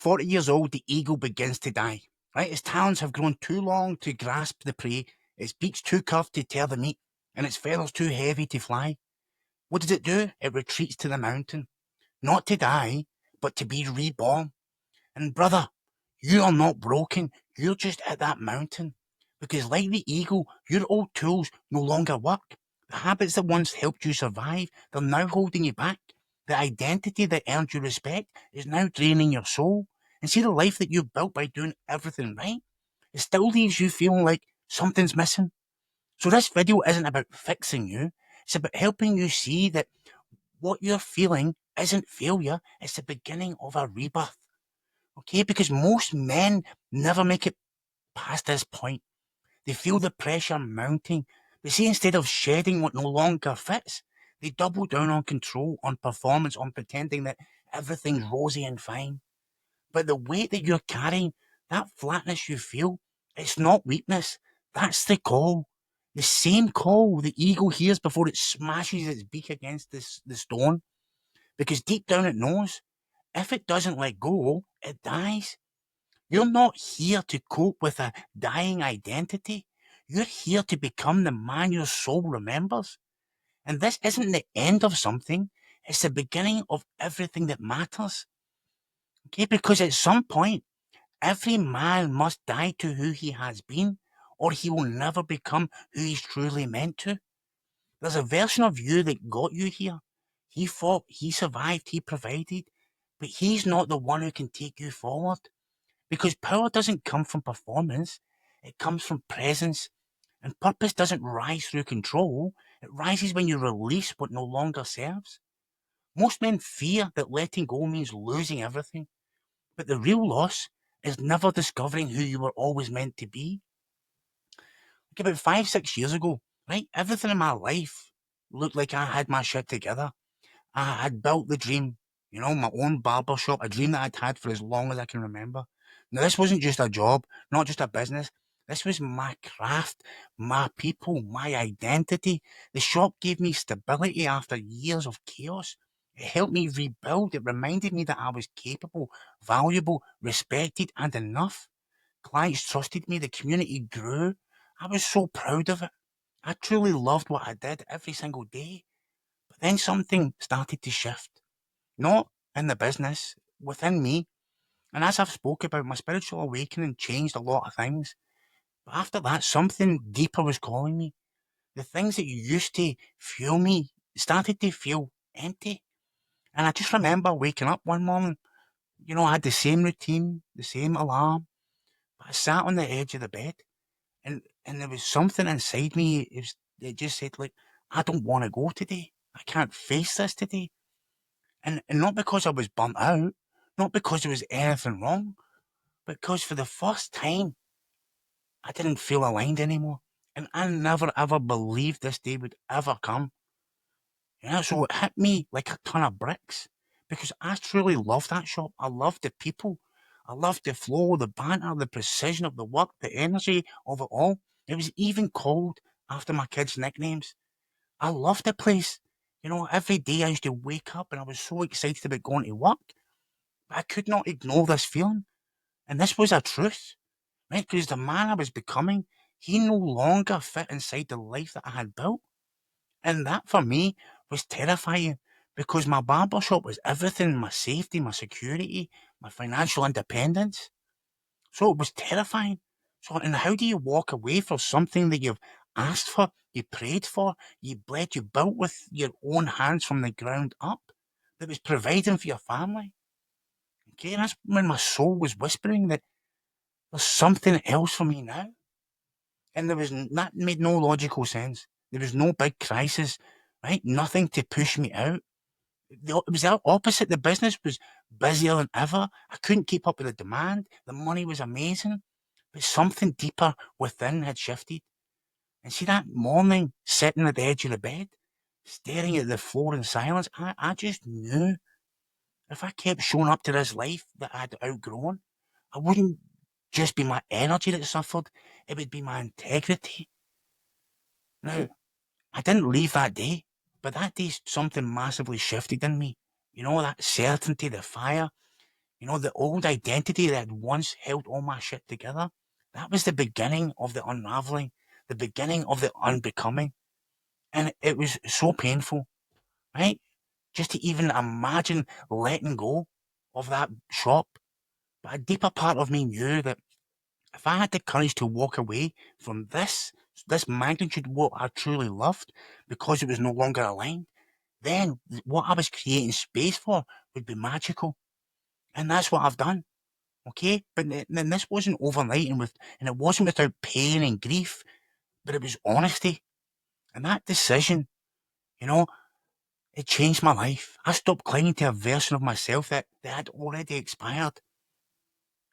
40 years old, the ego begins to die, right? Its talons have grown too long to grasp the prey, its beak's too curved to tear the meat, and its feathers too heavy to fly. What does it do? It retreats to the mountain, not to die, but to be reborn. And brother, you are not broken, you're just at that mountain. Because like the ego, your old tools no longer work. The habits that once helped you survive, they're now holding you back. The identity that earned you respect is now draining your soul. And see, the life that you built by doing everything right, it still leaves you feeling like something's missing. So this video isn't about fixing you, it's about helping you see that what you're feeling isn't failure, it's the beginning of a rebirth. Okay, because most men never make it past this point. They feel the pressure mounting. They see, instead of shedding what no longer fits, they double down on control, on performance, on pretending that everything's rosy and fine. But the weight that you're carrying, that flatness you feel, it's not weakness. That's the call. The same call the ego hears before it smashes its beak against the stone. Because deep down it knows, if it doesn't let go, it dies. You're not here to cope with a dying identity. You're here to become the man your soul remembers. And this isn't the end of something, it's the beginning of everything that matters. Okay, because at some point, every man must die to who he has been, or he will never become who he's truly meant to. There's a version of you that got you here. He fought, he survived, he provided, but he's not the one who can take you forward. Because power doesn't come from performance, it comes from presence. And purpose doesn't rise through control, it rises when you release what no longer serves. Most men fear that letting go means losing everything, but the real loss is never discovering who you were always meant to be. Like about 5, 6 years ago, right, everything in my life looked like I had my shit together. I had built the dream, my own barbershop, a dream that I'd had for as long as I can remember. Now, this wasn't just a job, not just a business. This was my craft, my people, my identity. The shop gave me stability after years of chaos. It helped me rebuild. It reminded me that I was capable, valuable, respected, and enough. Clients trusted me. The community grew. I was so proud of it. I truly loved what I did every single day. But then something started to shift. Not in the business, within me. And as I've spoke about, my spiritual awakening changed a lot of things. But after that, something deeper was calling me. The things that used to fuel me started to feel empty. And I just remember waking up one morning. I had the same routine, the same alarm. But I sat on the edge of the bed, and there was something inside me. It just said, like, I don't want to go today. I can't face this today. And not because I was burnt out, not because there was anything wrong, but because for the first time, I didn't feel aligned anymore. And I never ever believed this day would ever come. So it hit me like a ton of bricks because I truly loved that shop. I loved the people. I loved the flow, the banter, the precision of the work, the energy of it all. It was even called after my kids' nicknames. I loved the place. Every day I used to wake up and I was so excited about going to work. But I could not ignore this feeling. And this was a truth, right? Because the man I was becoming, he no longer fit inside the life that I had built. And that for me was terrifying because my barbershop was everything, my safety, my security, my financial independence. So it was terrifying. So, and how do you walk away from something that you've asked for, you prayed for, you bled, you built with your own hands from the ground up, that was providing for your family? Okay, and that's when my soul was whispering that there's something else for me now. And that made no logical sense. There was no big crisis, right? Nothing to push me out. It was the opposite. The business was busier than ever. I couldn't keep up with the demand. The money was amazing. But something deeper within had shifted. And see, that morning, sitting at the edge of the bed, staring at the floor in silence, I just knew if I kept showing up to this life that I'd outgrown, I wouldn't just be my energy that suffered, it would be my integrity. Now, I didn't leave that day, but that day something massively shifted in me. That certainty, the fire. The old identity that had once held all my shit together, that was the beginning of the unraveling, the beginning of the unbecoming. And it was so painful, right? Just to even imagine letting go of that shop. But a deeper part of me knew that if I had the courage to walk away from this magnitude, what I truly loved, because it was no longer aligned, then what I was creating space for would be magical. And that's what I've done. Okay, but then this wasn't overnight, and it wasn't without pain and grief, but it was honesty. And that decision, you know, it changed my life. I stopped clinging to a version of myself that had already expired.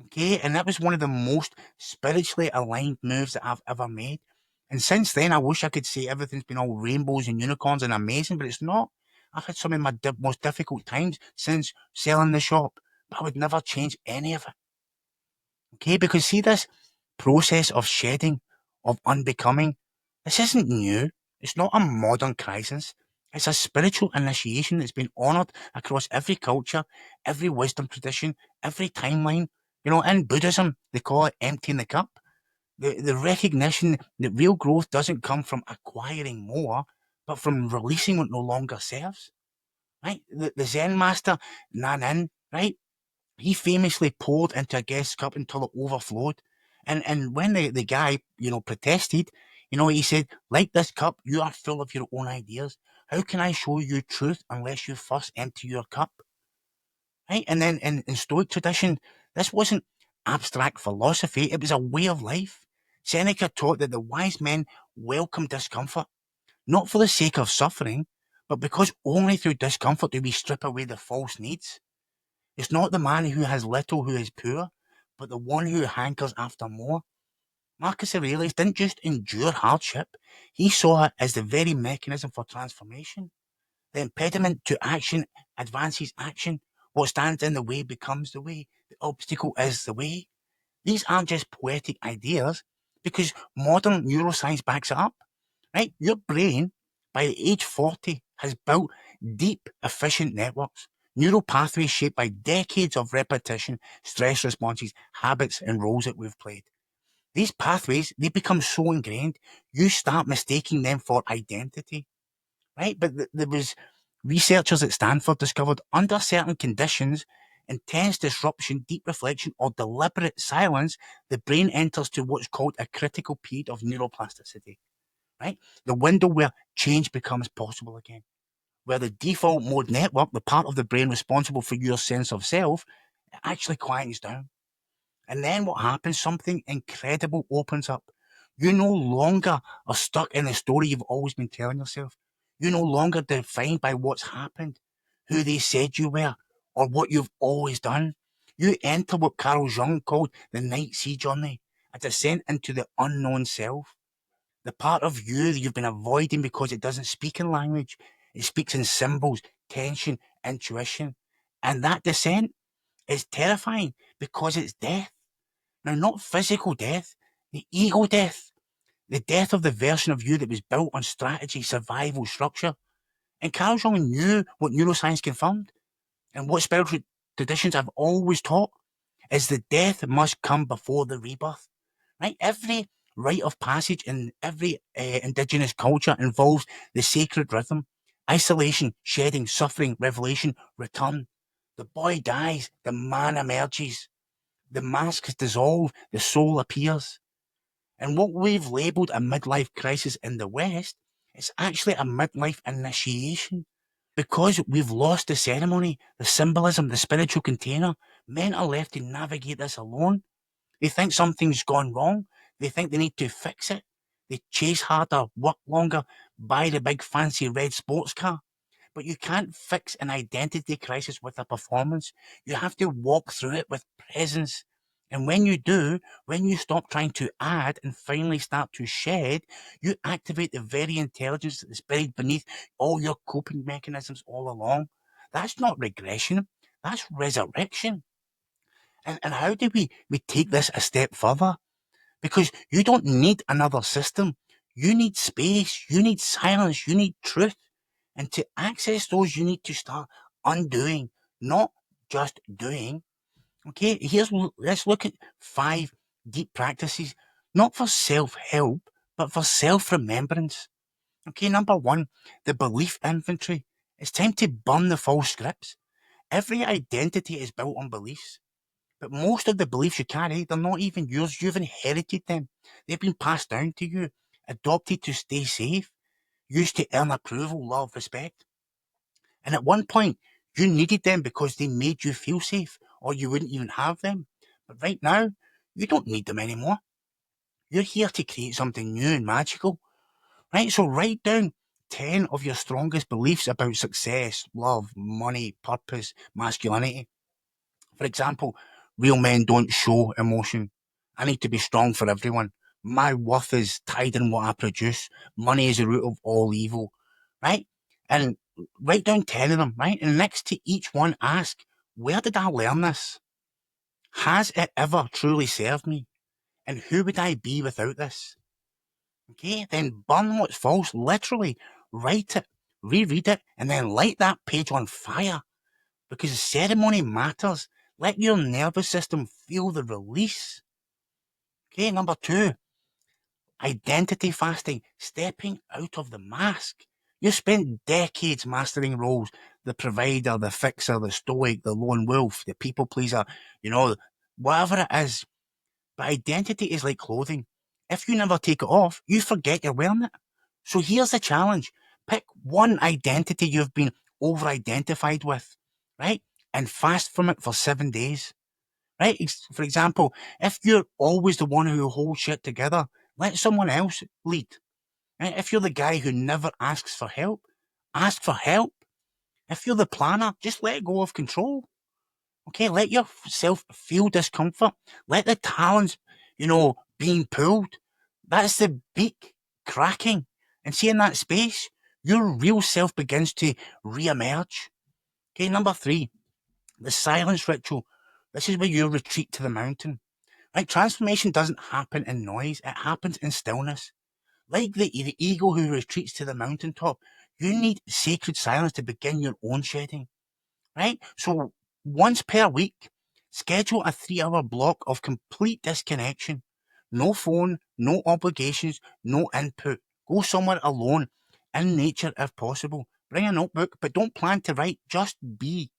Okay, and that was one of the most spiritually aligned moves that I've ever made. And since then, I wish I could say everything's been all rainbows and unicorns and amazing, but it's not. I've had some of my most difficult times since selling the shop, but I would never change any of it. Okay, because see, this process of shedding, of unbecoming, this isn't new. It's not a modern crisis. It's a spiritual initiation that's been honored across every culture, every wisdom tradition, every timeline. In Buddhism, they call it emptying the cup. The recognition that real growth doesn't come from acquiring more, but from releasing what no longer serves. Right? The Zen master, Nanin, right? He famously poured into a guest's cup until it overflowed. And when the guy, protested, he said, like this cup, you are full of your own ideas. How can I show you truth unless you first empty your cup? Right? And then in Stoic tradition, this wasn't abstract philosophy, it was a way of life. Seneca taught that the wise men welcome discomfort, not for the sake of suffering, but because only through discomfort do we strip away the false needs. It's not the man who has little who is poor, but the one who hankers after more. Marcus Aurelius didn't just endure hardship, he saw it as the very mechanism for transformation. The impediment to action advances action. What stands in the way becomes the way. The obstacle is the way. These aren't just poetic ideas, because modern neuroscience backs it up. Right? Your brain, by age 40, has built deep, efficient networks, neural pathways shaped by decades of repetition, stress responses, habits, and roles that we've played. These pathways, they become so ingrained, you start mistaking them for identity, right? But there was researchers at Stanford discovered under certain conditions, intense disruption, deep reflection, or deliberate silence, the brain enters to what's called a critical period of neuroplasticity, right? The window where change becomes possible again, where the default mode network, the part of the brain responsible for your sense of self, it actually quiets down. And then what happens? Something incredible opens up. You no longer are stuck in the story you've always been telling yourself. You're no longer defined by what's happened, who they said you were, or what you've always done. You enter what Carl Jung called the night sea journey, a descent into the unknown self. The part of you that you've been avoiding because it doesn't speak in language. It speaks in symbols, tension, intuition. And that descent is terrifying because it's death. Now, not physical death, the ego death. The death of the version of you that was built on strategy, survival, structure. And Carl Jung knew what neuroscience confirmed and what spiritual traditions have always taught is the death must come before the rebirth. Right? Every rite of passage in every indigenous culture involves the sacred rhythm, isolation, shedding, suffering, revelation, return. The boy dies, the man emerges, the masks dissolve, the soul appears. And what we've labelled a midlife crisis in the West, it's actually a midlife initiation. Because we've lost the ceremony, the symbolism, the spiritual container, men are left to navigate this alone. They think something's gone wrong. They think they need to fix it. They chase harder, work longer, buy the big fancy red sports car. But you can't fix an identity crisis with a performance. You have to walk through it with presence. And when you do, when you stop trying to add and finally start to shed, you activate the very intelligence that is buried beneath all your coping mechanisms all along. That's not regression, that's resurrection. And how do we take this a step further? Because you don't need another system. You need space, you need silence, you need truth. And to access those, you need to start undoing, not just doing. Okay, let's look at 5 deep practices, not for self-help, but for self-remembrance. Okay, number 1, the belief inventory. It's time to burn the false scripts. Every identity is built on beliefs, but most of the beliefs you carry, they're not even yours. You've inherited them. They've been passed down to you, adopted to stay safe, used to earn approval, love, respect. And at one point, you needed them because they made you feel safe, or you wouldn't even have them. But right now, you don't need them anymore. You're here to create something new and magical, right? So write down 10 of your strongest beliefs about success, love, money, purpose, masculinity. For example, real men don't show emotion. I need to be strong for everyone. My worth is tied in what I produce. Money is the root of all evil, right? And write down 10 of them, right? And next to each one, ask, where did I learn this? Has it ever truly served me? And who would I be without this? Okay, then burn what's false, literally. Write it, reread it, and then light that page on fire. Because the ceremony matters. Let your nervous system feel the release. Okay, number 2, identity fasting, stepping out of the mask. You spent decades mastering roles: the provider, the fixer, the stoic, the lone wolf, the people pleaser, whatever it is. But identity is like clothing. If you never take it off, you forget you're wearing it. So here's the challenge. Pick one identity you've been over-identified with, right? And fast from it for 7 days, right? For example, if you're always the one who holds shit together, let someone else lead. Right? If you're the guy who never asks for help, ask for help. If you're the planner, just let go of control. Okay, let yourself feel discomfort. Let the talons, being pulled. That's the beak cracking. And see, in that space, your real self begins to re-emerge. Okay, number 3, the silence ritual. This is where you retreat to the mountain. Right? Transformation doesn't happen in noise, it happens in stillness. Like the eagle who retreats to the mountaintop, you need sacred silence to begin your own shedding. Right? So once per week, schedule a 3-hour block of complete disconnection. No phone, no obligations, no input. Go somewhere alone, in nature if possible. Bring a notebook, but don't plan to write, just be.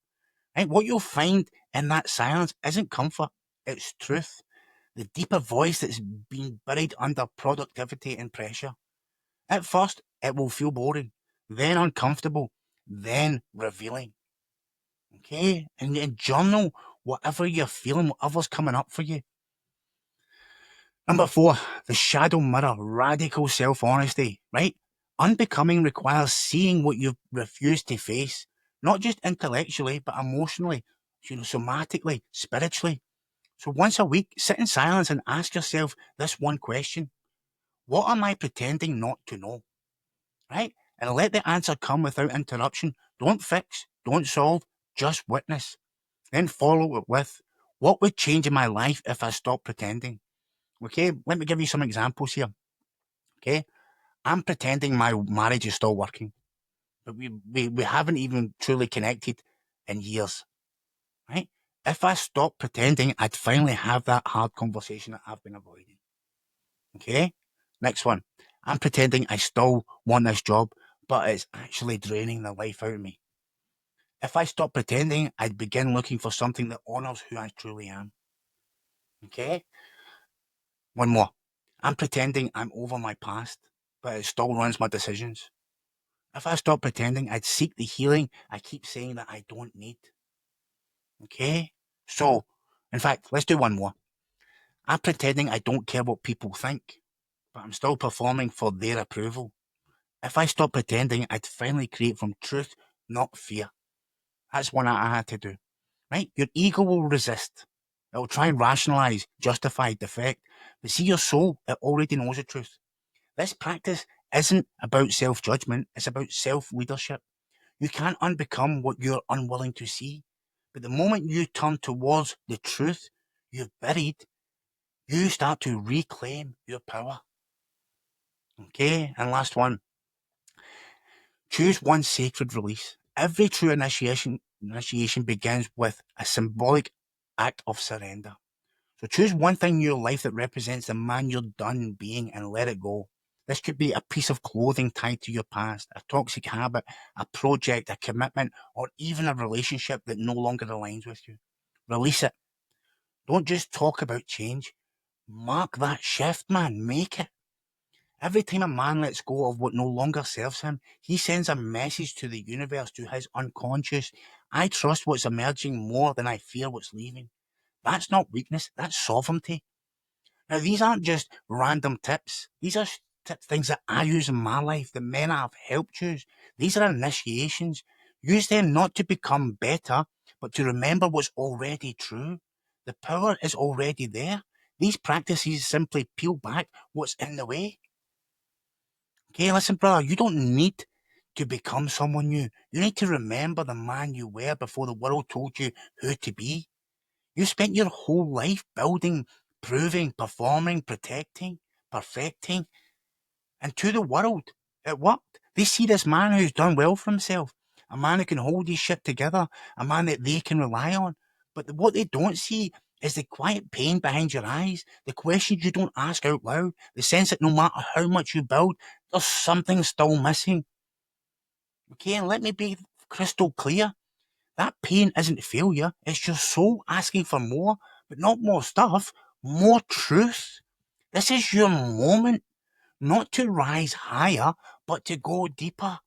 Right? What you'll find in that silence isn't comfort, it's truth. The deeper voice that's been buried under productivity and pressure. At first, it will feel boring, then uncomfortable, then revealing. Okay? And journal whatever you're feeling, whatever's coming up for you. Number 4, the shadow mirror, radical self-honesty, right? Unbecoming requires seeing what you've refused to face, not just intellectually, but emotionally, somatically, spiritually. So once a week, sit in silence and ask yourself this one question. What am I pretending not to know? Right? And let the answer come without interruption. Don't fix, don't solve, just witness. Then follow it with, what would change in my life if I stopped pretending? Okay, let me give you some examples here. Okay, I'm pretending my marriage is still working, but we haven't even truly connected in years, right? If I stopped pretending, I'd finally have that hard conversation that I've been avoiding. Okay, next one. I'm pretending I still want this job, but it's actually draining the life out of me. If I stopped pretending, I'd begin looking for something that honors who I truly am. Okay, one more. I'm pretending I'm over my past, but it still runs my decisions. If I stopped pretending, I'd seek the healing I keep saying that I don't need. Okay? So, in fact, let's do one more. I'm pretending I don't care what people think, but I'm still performing for their approval. If I stopped pretending, I'd finally create from truth, not fear. That's one I had to do. Right? Your ego will resist. It will try and rationalize, justify, defect. But see, your soul, it already knows the truth. This practice isn't about self-judgment, it's about self-leadership. You can't unbecome what you're unwilling to see. But the moment you turn towards the truth you've buried, you start to reclaim your power. Okay, and last one. Choose one sacred release. Every true initiation begins with a symbolic act of surrender. So choose one thing in your life that represents the man you're done being and let it go. This could be a piece of clothing tied to your past, a toxic habit, a project, a commitment, or even a relationship that no longer aligns with you. Release it. Don't just talk about change. Mark that shift, man. Make it. Every time a man lets go of what no longer serves him, he sends a message to the universe, to his unconscious. I trust what's emerging more than I fear what's leaving. That's not weakness, that's sovereignty. Now, these aren't just random tips. These are things that I use in my life, that men I've helped use. These are initiations. Use them not to become better, but to remember what's already true. The power is already there. These practices simply peel back what's in the way. Okay, listen, brother, you don't need to become someone new. You need to remember the man you were before the world told you who to be. You spent your whole life building, proving, performing, protecting, perfecting, and to the world, it worked. They see this man who's done well for himself, a man who can hold his shit together, a man that they can rely on. But what they don't see is the quiet pain behind your eyes, the questions you don't ask out loud, the sense that no matter how much you build, there's something still missing. Okay, and let me be crystal clear. That pain isn't failure, it's your soul asking for more, but not more stuff, more truth. This is your moment, not to rise higher, but to go deeper.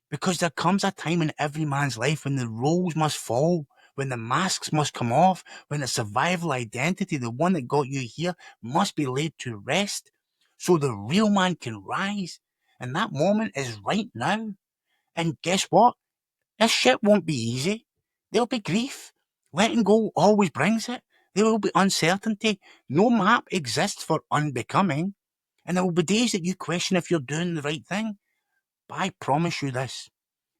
Because there comes a time in every man's life when the roles must fall, when the masks must come off, when the survival identity, the one that got you here, must be laid to rest, so the real man can rise. And that moment is right now. And guess what? This shit won't be easy. There'll be grief. Letting go always brings it. There will be uncertainty. No map exists for unbecoming. And there will be days that you question if you're doing the right thing. But I promise you this.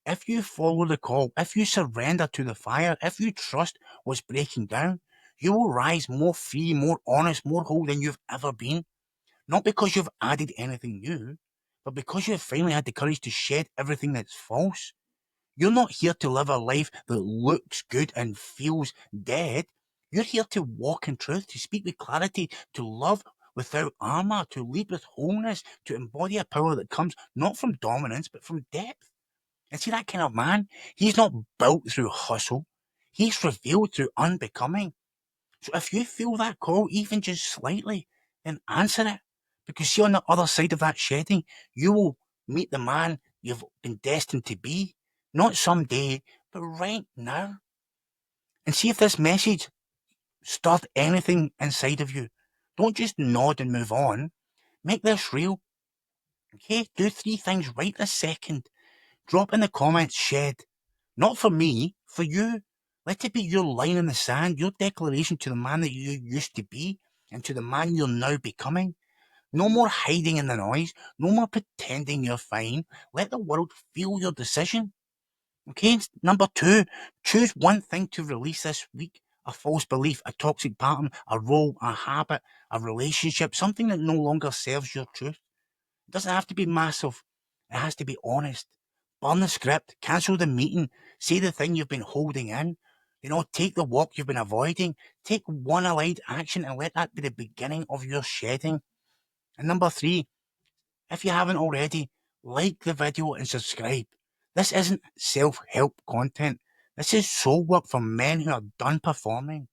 If you follow the call, if you surrender to the fire, if you trust what's breaking down, you will rise more free, more honest, more whole than you've ever been. Not because you've added anything new, but because you have finally had the courage to shed everything that's false. You're not here to live a life that looks good and feels dead. You're here to walk in truth, to speak with clarity, to love without armor, to lead with wholeness, to embody a power that comes not from dominance, but from depth. And see, that kind of man, he's not built through hustle. He's revealed through unbecoming. So if you feel that call, even just slightly, then answer it. Because see, on the other side of that shedding, you will meet the man you've been destined to be. Not someday, but right now. And see if this message stirred anything inside of you. Don't just nod and move on. Make this real. Okay? Do 3 things right this second. Drop in the comments shed. Not for me, for you. Let it be your line in the sand, your declaration to the man that you used to be and to the man you're now becoming. No more hiding in the noise. No more pretending you're fine. Let the world feel your decision. Okay, number 2, choose one thing to release this week. A false belief, a toxic pattern, a role, a habit, a relationship, something that no longer serves your truth. It doesn't have to be massive. It has to be honest. Burn the script, cancel the meeting, say the thing you've been holding in. Take the walk you've been avoiding. Take one aligned action and let that be the beginning of your shedding. And number 3, if you haven't already, like the video and subscribe. This isn't self-help content. This is soul work for men who are done performing.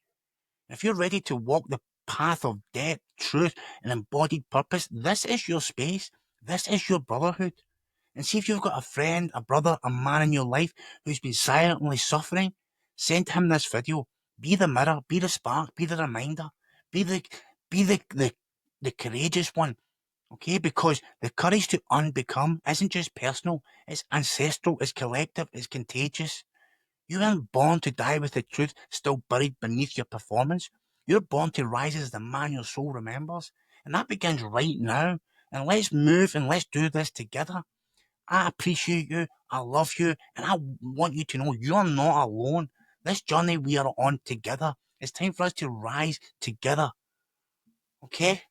If you're ready to walk the path of depth, truth, and embodied purpose, this is your space. This is your brotherhood. And see if you've got a friend, a brother, a man in your life who's been silently suffering, send him this video. Be the mirror, be the spark, be the reminder, be the courageous one. Okay, because the courage to unbecome isn't just personal, it's ancestral, it's collective, it's contagious. You weren't born to die with the truth still buried beneath your performance. You're born to rise as the man your soul remembers. And that begins right now. And let's move and let's do this together. I appreciate you, I love you, and I want you to know you're not alone. This journey we are on together. It's time for us to rise together. Okay?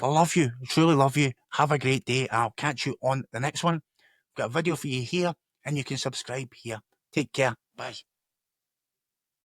I love you, truly love you. Have a great day. I'll catch you on the next one. Got a video for you here, and you can subscribe here. Take care. Bye.